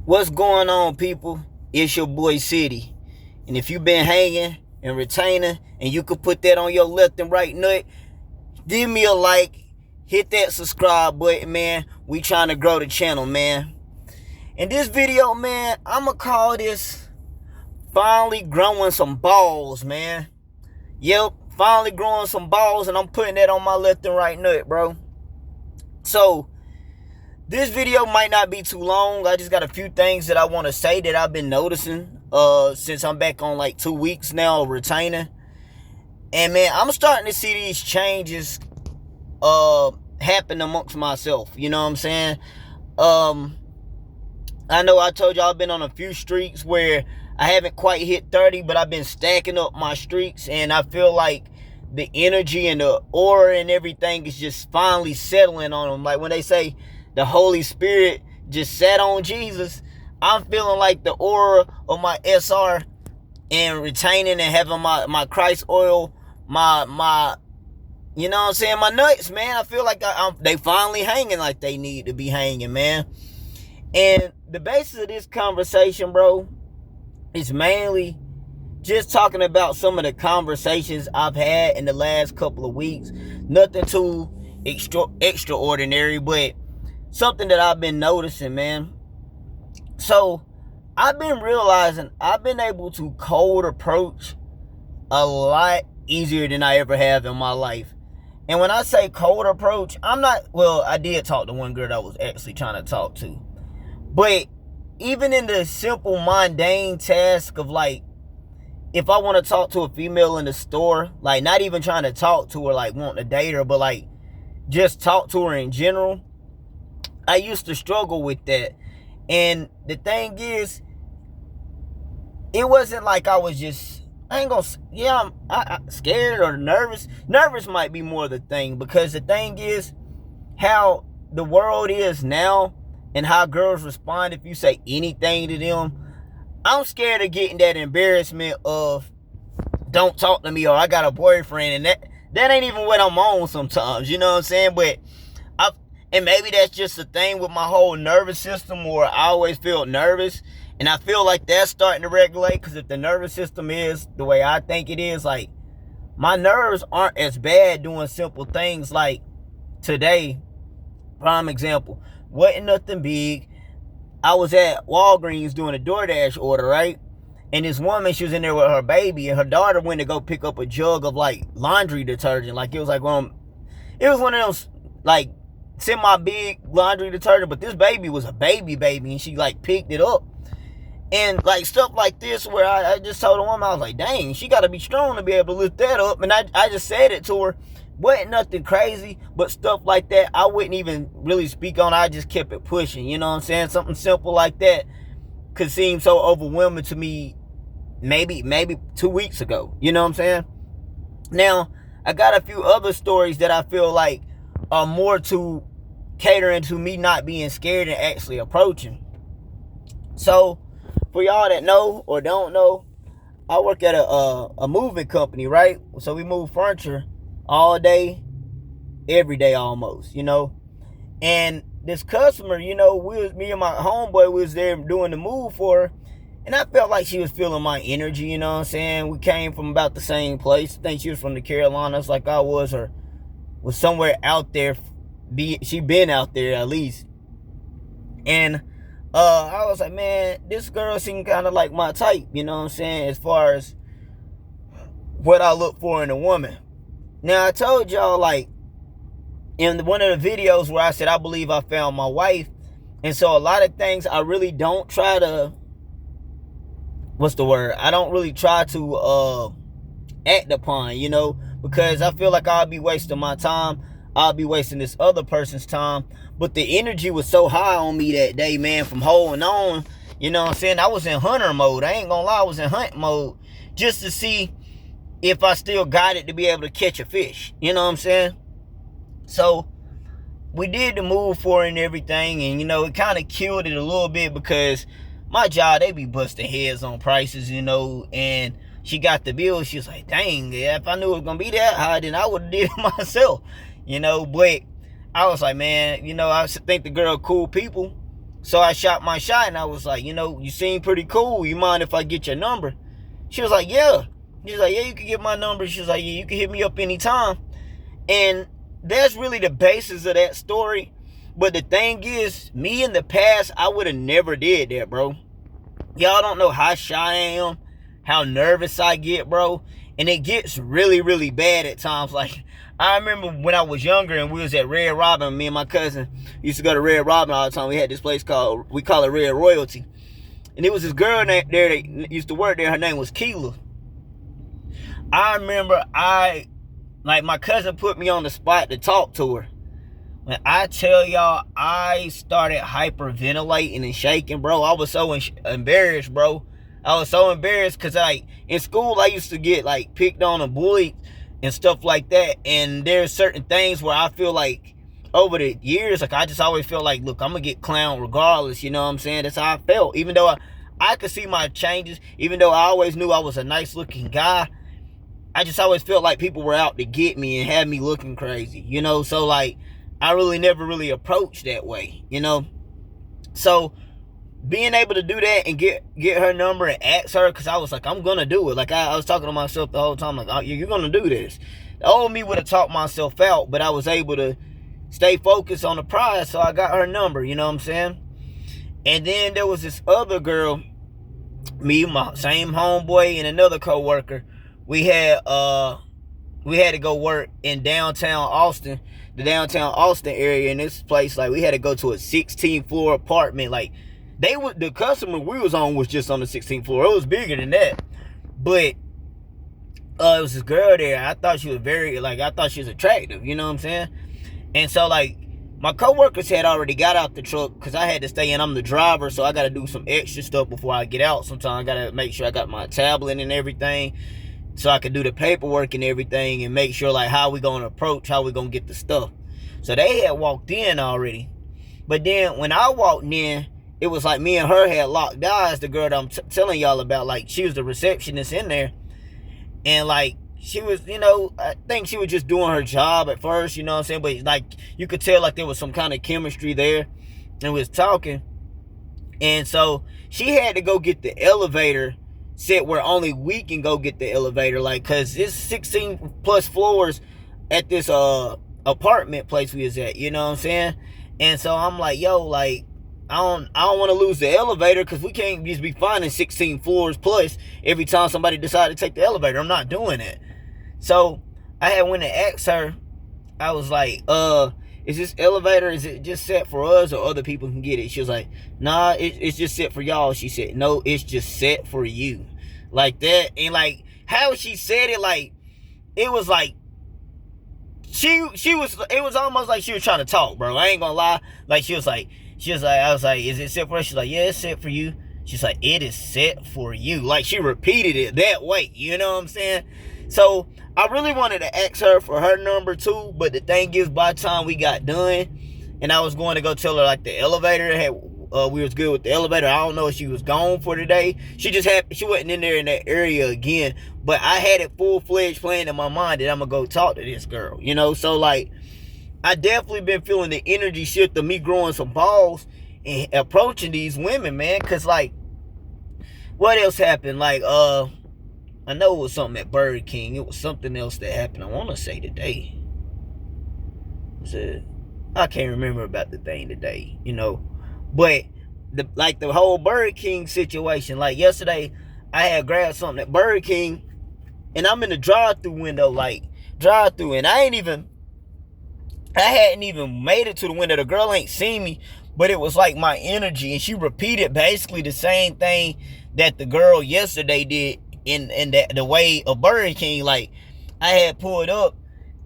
What's going on, people? It's your boy City. And if you've been hanging and retaining and you could put that on your left and right nut, give me a like, hit that subscribe button, man. We trying to grow the channel, man. In this video, man, I'ma call this finally growing some balls, man. Yep, finally growing some balls, and I'm putting that on my left and right nut, bro. So this video might not be too long. I just got a few things that I want to say that I've been noticing since I'm back on like 2 weeks now of retaining. And man, I'm starting to see these changes happen amongst myself. You know what I'm saying? I know I told y'all I've been on a few streaks where I haven't quite hit 30, but I've been stacking up my streaks, and I feel like the energy and the aura and everything is just finally settling on them. Like when they say the Holy Spirit just sat on Jesus, I'm feeling like the aura of my SR and retaining and having my Christ oil, my you know what I'm saying, my nuts, man. I feel like they finally hanging like they need to be hanging, man. And the basis of this conversation, bro, is mainly just talking about some of the conversations I've had in the last couple of weeks. Nothing too extraordinary, but something that I've been noticing, man. So I've been realizing I've been able to cold approach a lot easier than I ever have in my life. And when I say cold approach, I did talk to one girl that I was actually trying to talk to. But even in the simple mundane task of like, if I want to talk to a female in the store, like not even trying to talk to her, like wanting to date her, but like just talk to her in general, I used to struggle with that. And the thing is, it wasn't like I was just, I'm scared or nervous. Nervous might be more the thing, because the thing is how the world is now and how girls respond if you say anything to them. I'm scared of getting that embarrassment of don't talk to me or I got a boyfriend, and that ain't even what I'm on sometimes, you know what I'm saying? But and maybe that's just a thing with my whole nervous system, or I always feel nervous, and I feel like that's starting to regulate, because if the nervous system is the way I think it is, like my nerves aren't as bad doing simple things. Like today, prime example, wasn't nothing big. I was at Walgreens doing a DoorDash order, right? And this woman, she was in there with her baby, and her daughter went to go pick up a jug of like laundry detergent. Like it was one of those like semi-big laundry detergent, but this baby was a baby, and she like picked it up. And like stuff like this where I just told the woman, I was like, dang, she got to be strong to be able to lift that up. And I just said it to her. Wasn't nothing crazy, but stuff like that I wouldn't even really speak on. I just kept it pushing, you know what I'm saying? Something simple like that could seem so overwhelming to me maybe 2 weeks ago, you know what I'm saying? Now, I got a few other stories that I feel like are more to catering to me not being scared and actually approaching. So, for y'all that know or don't know, I work at a moving company, right? So we move furniture all day, every day almost, you know. And this customer, you know, me and my homeboy was there doing the move for her, and I felt like she was feeling my energy, you know what I'm saying? We came from about the same place. I think she was from the Carolinas like I was, or was somewhere out there. She been out there at least. And I was like, man, this girl seemed kind of like my type, you know what I'm saying, as far as what I look for in a woman. Now, I told y'all, like, in one of the videos where I said I believe I found my wife. And so a lot of things I really don't try to, I don't really try to act upon, you know, because I feel like I'll be wasting my time. I'll be wasting this other person's time. But the energy was so high on me that day, man, from holding on, you know what I'm saying? I was in hunter mode. I ain't gonna lie, I was in hunt mode just to see if I still got it to be able to catch a fish. You know what I'm saying? So we did the move for her and everything, and you know, it kind of killed it a little bit because my job, they be busting heads on prices, you know, and she got the bill. She was like, dang, if I knew it was gonna be that high, then I would have did it myself, you know. But I was like, man, you know, I think the girl cool people, So I shot my shot and I was like, you seem pretty cool. You mind if I get your number? She was like, yeah. She's like, yeah, you can get my number. She was like, yeah, you can hit me up anytime. And that's really the basis of that story. But the thing is, me in the past, I would have never did that, bro. Y'all don't know how shy I am, how nervous I get, bro. And it gets really, really bad at times. Like, I remember when I was younger and we was at Red Robin, me and my cousin used to go to Red Robin all the time. We had this place we call it Red Royalty. And there was this girl there that used to work there. Her name was Keela. I remember my cousin put me on the spot to talk to her. When I tell y'all, I started hyperventilating and shaking, bro. I was so embarrassed, bro. I was so embarrassed because, in school, I used to get, picked on and bullied and stuff like that. And there's certain things where I feel like over the years, I just always feel like, look, I'm going to get clowned regardless, you know what I'm saying? That's how I felt. Even though I could see my changes, even though I always knew I was a nice-looking guy, I just always felt like people were out to get me and had me looking crazy, So, I really never really approached that way, So, being able to do that and get her number and ask her, because I was like, I'm going to do it. I was talking to myself the whole time, oh, you're going to do this. The old me would have talked myself out, but I was able to stay focused on the prize, so I got her number, you know what I'm saying? And then there was this other girl, me, my same homeboy, and another co-worker. We had to go work in downtown Austin, the downtown Austin area. In this place, we had to go to a 16th floor apartment. The customer we was on was just on the 16th floor. It was bigger than that, but it was this girl there. I thought she was I thought she was attractive. You know what I'm saying? And so my coworkers had already got out the truck because I had to stay in. I'm the driver, so I got to do some extra stuff before I get out. Sometimes I got to make sure I got my tablet and everything, so I could do the paperwork and everything and make sure how we going to approach, how we going to get the stuff. So they had walked in already. But then when I walked in, it was me and her had locked eyes, the girl that I'm telling y'all about. She was the receptionist in there. And she was, I think she was just doing her job at first, you know what I'm saying? But you could tell there was some kind of chemistry there. And we was talking. And so she had to go get the elevator set where only we can go get the elevator, because it's 16 plus floors at this apartment place we was at, you know what I'm saying? And so I'm like, yo, I don't want to lose the elevator, because we can't just be finding 16 floors plus every time somebody decided to take the elevator. I'm not doing it. So I had went and asked her. I was like, is this elevator, is it just set for us or other people can get it? She was like, nah, it's just set for y'all. She said, no, it's just set for you. Like that. And how she said it, it was it was almost like she was trying to talk, bro. I ain't gonna lie. I was like, is it set for us? She's like, yeah, it's set for you. She's like, it is set for you. She repeated it that way. You know what I'm saying? So I really wanted to ask her for her number too, but the thing is, by the time we got done, and I was going to go tell her the elevator had, we was good with the elevator. I don't know if she was gone for today. She wasn't in there in that area again, but I had it full-fledged planned in my mind that I'm gonna go talk to this girl, So I definitely been feeling the energy shift of me growing some balls and approaching these women, man. Cause what else happened? I know it was something at Burger King. It was something else that happened. I want to say today. I can't remember about the thing today, But the whole Burger King situation. Yesterday, I had grabbed something at Burger King, and I'm in the drive-thru window, and I hadn't even made it to the window. The girl ain't seen me, but it was my energy, and she repeated basically the same thing that the girl yesterday did in the way of Burger King. I had pulled up,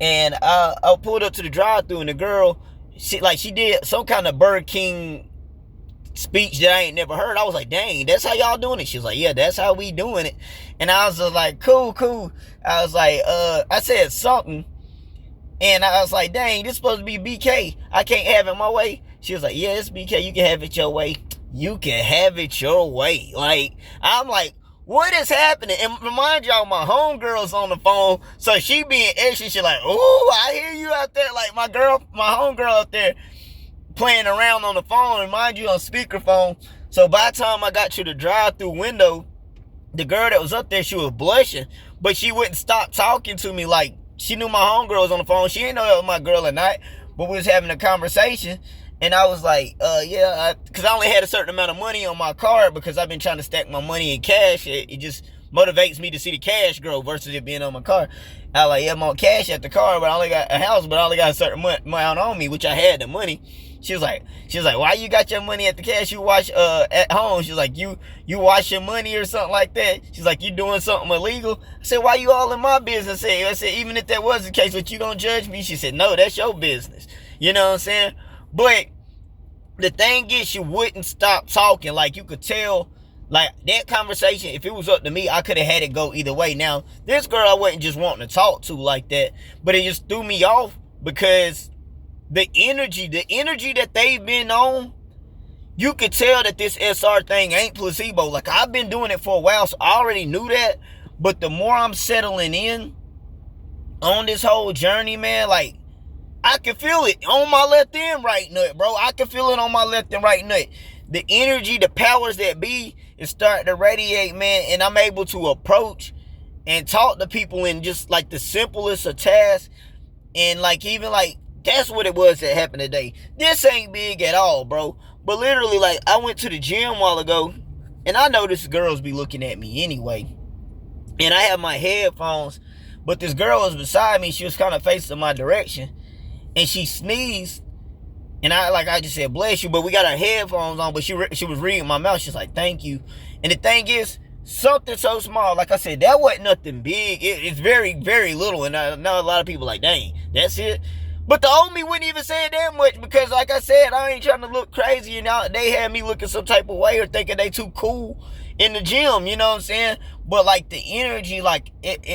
and I pulled up to the drive-thru, and the girl, she did some kind of Burger King speech that I ain't never heard. I was like, dang, that's how y'all doing it? She was like, yeah, that's how we doing it. And I was just like, cool. I was like, I said something, and I was like, dang, this supposed to be BK. I can't have it my way. She was like, yeah, it's BK. You can have it your way. You can have it your way. I'm like, what is happening? And remind y'all, my homegirl's on the phone, so she being extra. She like, ooh, I hear you out there. My homegirl out there playing around on the phone, and mind you, on speakerphone. So by the time I got to the drive-through window, the girl that was up there, she was blushing, but she wouldn't stop talking to me. Like, she knew my homegirl was on the phone. She didn't know that was my girl or not, but we was having a conversation. And I was like, yeah, because I only had a certain amount of money on my card because I've been trying to stack my money in cash. It just motivates me to see the cash grow versus it being on my card. I was like, yeah, I'm on cash at the car, but I only got a house, but I only got a certain amount on me, which I had the money. She was like, why you got your money at the cash? You wash at home. She's like, you wash your money or something like that. She's like, you doing something illegal? I said, why you all in my business? I said, even if that was the case, but you don't judge me. She said, no, that's your business. You know what I'm saying? But the thing is, she wouldn't stop talking. Like, you could tell, like, that conversation, if it was up to me, I could have had it go either way. Now, this girl I wasn't just wanting to talk to like that, but it just threw me off because the energy that they've been on, you could tell that this SR thing ain't placebo. Like, I've been doing it for a while, so I already knew that. But the more I'm settling in on this whole journey, man, like, I can feel it on my left and right nut, bro. I can feel it on my left and right nut. The energy, the powers that be is starting to radiate, man. And I'm able to approach and talk to people in just like the simplest of tasks. And like, even like, that's what it was that happened today. This ain't big at all, bro. But literally, like, I went to the gym a while ago, and I noticed girls be looking at me anyway. And I have my headphones, but this girl was beside me. She was kind of facing my direction. And she sneezed, and I just said, bless you, but we got our headphones on, but she was reading my mouth. She's like, thank you. And the thing is, something so small, like I said, that wasn't nothing big. It's very, very little, and I know a lot of people like, dang, that's it. But the old me wouldn't even say it that much because, like I said, I ain't trying to look crazy, and they had me looking some type of way or thinking they too cool in the gym, you know what I'm saying? But, like, the energy, like,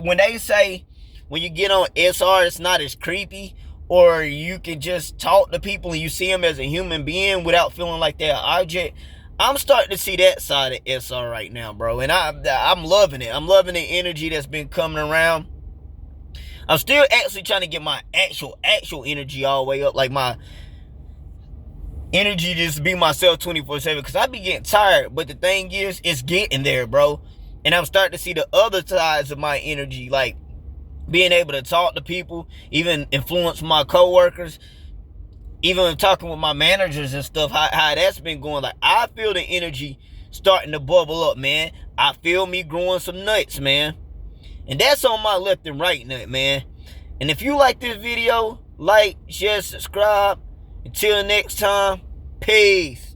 when they say, when you get on SR, it's not as creepy, or you can just talk to people and you see them as a human being without feeling like they're an object. I'm starting to see that side of SR right now, bro. And I'm loving it. I'm loving the energy that's been coming around. I'm still actually trying to get my actual energy all the way up. Like, my energy just be myself 24/7. Because I be getting tired. But the thing is, it's getting there, bro. And I'm starting to see the other sides of my energy. Like, being able to talk to people, even influence my coworkers, even talking with my managers and stuff, how that's been going. Like, I feel the energy starting to bubble up, man. I feel me growing some nuts, man. And that's on my left and right nut, man. And if you like this video, like, share, subscribe. Until next time, peace.